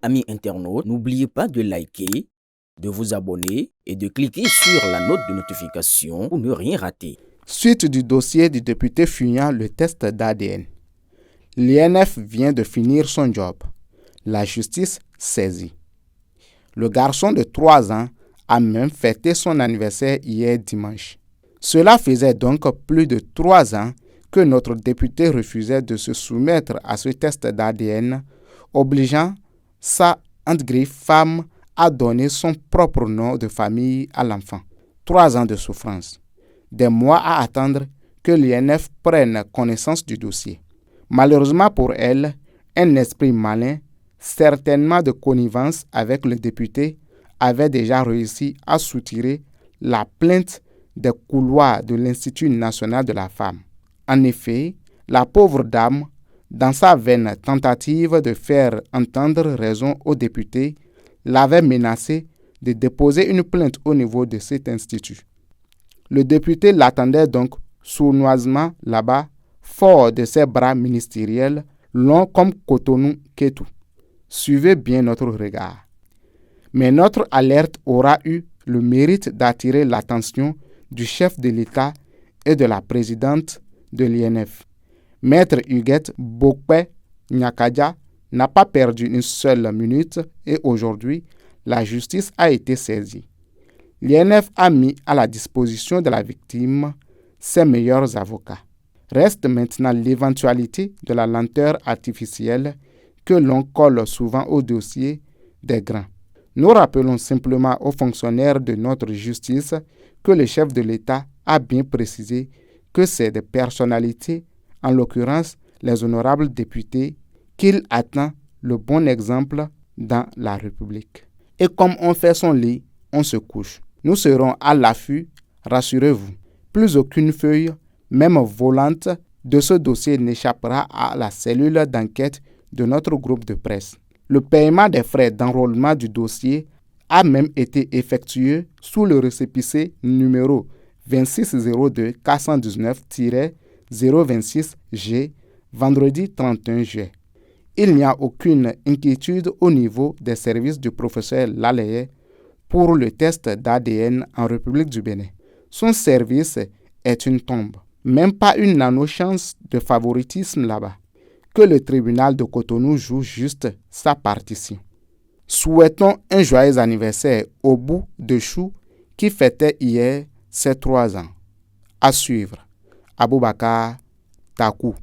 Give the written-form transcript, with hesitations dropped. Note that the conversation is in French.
Amis internautes, n'oubliez pas de liker, de vous abonner et de cliquer sur la note de notification pour ne rien rater. Suite du dossier du député fuyant le test d'ADN. L'INF vient de finir son job. La justice saisit. Le garçon de 3 ans a même fêté son anniversaire hier dimanche. Cela faisait donc plus de 3 ans que notre député refusait de se soumettre à ce test d'ADN, obligeant sa femme à donner son propre nom de famille à l'enfant. 3 ans de souffrance. Des mois à attendre que l'INF prenne connaissance du dossier. Malheureusement pour elle, un esprit malin, certainement de connivence avec le député, avait déjà réussi à soutirer la plainte des couloirs de l'Institut national de la femme. En effet, la pauvre dame, dans sa vaine tentative de faire entendre raison au député, l'avait menacé de déposer une plainte au niveau de cet institut. Le député l'attendait donc sournoisement là-bas, fort de ses bras ministériels, longs comme Cotonou Ketou. Suivez bien notre regard. Mais notre alerte aura eu le mérite d'attirer l'attention du chef de l'État et de la présidente de l'INF. Maître Huguette Bokpe Nyakadja n'a pas perdu une seule minute et aujourd'hui, la justice a été saisie. L'INF a mis à la disposition de la victime ses meilleurs avocats. Reste maintenant l'éventualité de la lenteur artificielle que l'on colle souvent au dossier des grains. Nous rappelons simplement aux fonctionnaires de notre justice que le chef de l'État a bien précisé que c'est des personnalités, en l'occurrence les honorables députés, qu'il attend le bon exemple dans la République. Et comme on fait son lit, on se couche. Nous serons à l'affût, rassurez-vous. Plus aucune feuille, même volante, de ce dossier n'échappera à la cellule d'enquête de notre groupe de presse. Le paiement des frais d'enrôlement du dossier a même été effectué sous le récépissé numéro 2602 419-026G, vendredi 31 juillet. Il n'y a aucune inquiétude au niveau des services du professeur Laleye pour le test d'ADN en République du Bénin. Son service est une tombe. Même pas une nanochance de favoritisme là-bas. Que le tribunal de Cotonou joue juste sa partition. Souhaitons un joyeux anniversaire au bout de Chou qui fêtait hier ses 3 ans. À suivre. Aboubakar Takou.